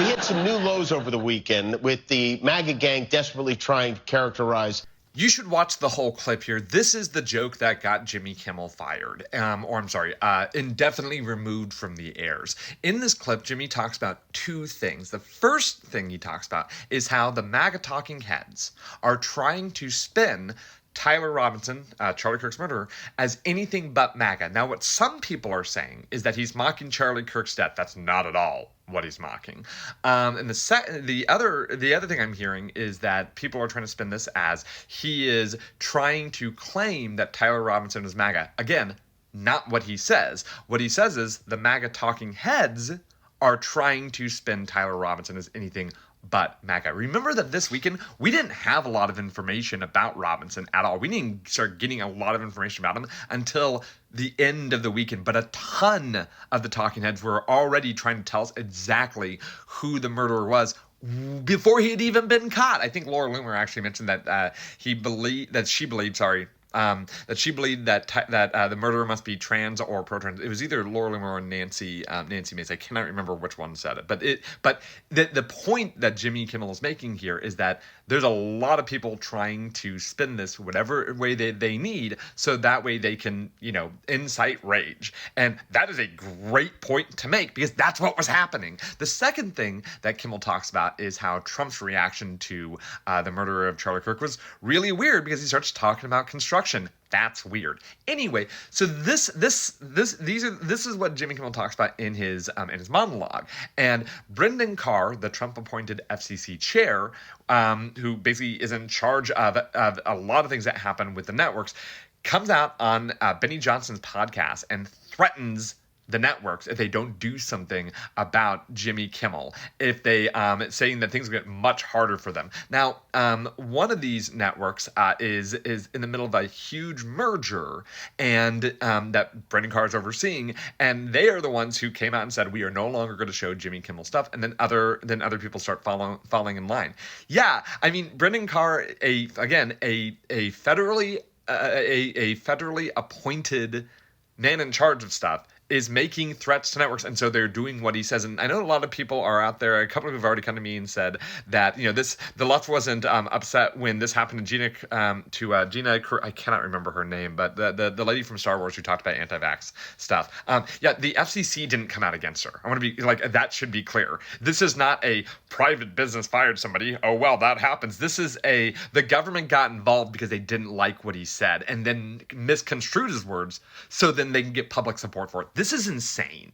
We hit some new lows over the weekend with the MAGA gang desperately trying to characterize. You should watch the whole clip here. This is the joke that got Jimmy Kimmel fired, indefinitely removed from the airs. In this clip, Jimmy talks about two things. The first thing he talks about is how the MAGA talking heads are trying to spin Tyler Robinson, Charlie Kirk's murderer, as anything but MAGA. Now, what some people are saying is that he's mocking Charlie Kirk's death. That's not at all what he's mocking. And the other thing I'm hearing is that people are trying to spin this as he is trying to claim that Tyler Robinson is MAGA. Again, not what he says. What he says is the MAGA talking heads are trying to spin Tyler Robinson as anything but MAGA. Remember that this weekend, we didn't have a lot of information about Robinson at all. We didn't start getting a lot of information about him until the end of the weekend. But a ton of the talking heads were already trying to tell us exactly who the murderer was before he had even been caught. I think Laura Loomer actually mentioned that she believed that the murderer must be trans or pro-trans. It was either Laura Loomer or Nancy Mace. I cannot remember which one said it. But the point that Jimmy Kimmel is making here is that there's a lot of people trying to spin this whatever way they need, so that way they can, incite rage. And that is a great point to make because that's what was happening. The second thing that Kimmel talks about is how Trump's reaction to the murder of Charlie Kirk was really weird because he starts talking about construction. That's weird. Anyway, so this is what Jimmy Kimmel talks about in his monologue. And Brendan Carr, the Trump-appointed FCC chair, who basically is in charge of a lot of things that happen with the networks, comes out on Benny Johnson's podcast and threatens the networks if they don't do something about Jimmy Kimmel, if they saying that things get much harder for them. Now, one of these networks is in the middle of a huge merger, and that Brendan Carr is overseeing, and they are the ones who came out and said we are no longer going to show Jimmy Kimmel stuff, and then other people start following in line. Yeah, I mean Brendan Carr, a federally appointed man in charge of stuff, is making threats to networks, and so they're doing what he says. And I know a lot of people are out there. A couple of people have already come to me and said that the left wasn't upset when this happened to Gina. I cannot remember her name, but the lady from Star Wars who talked about anti-vax stuff. The FCC didn't come out against her. I want to be that should be clear. This is not a private business fired somebody. Oh well, that happens. This is the government got involved because they didn't like what he said and then misconstrued his words, so then they can get public support for it. This is insane.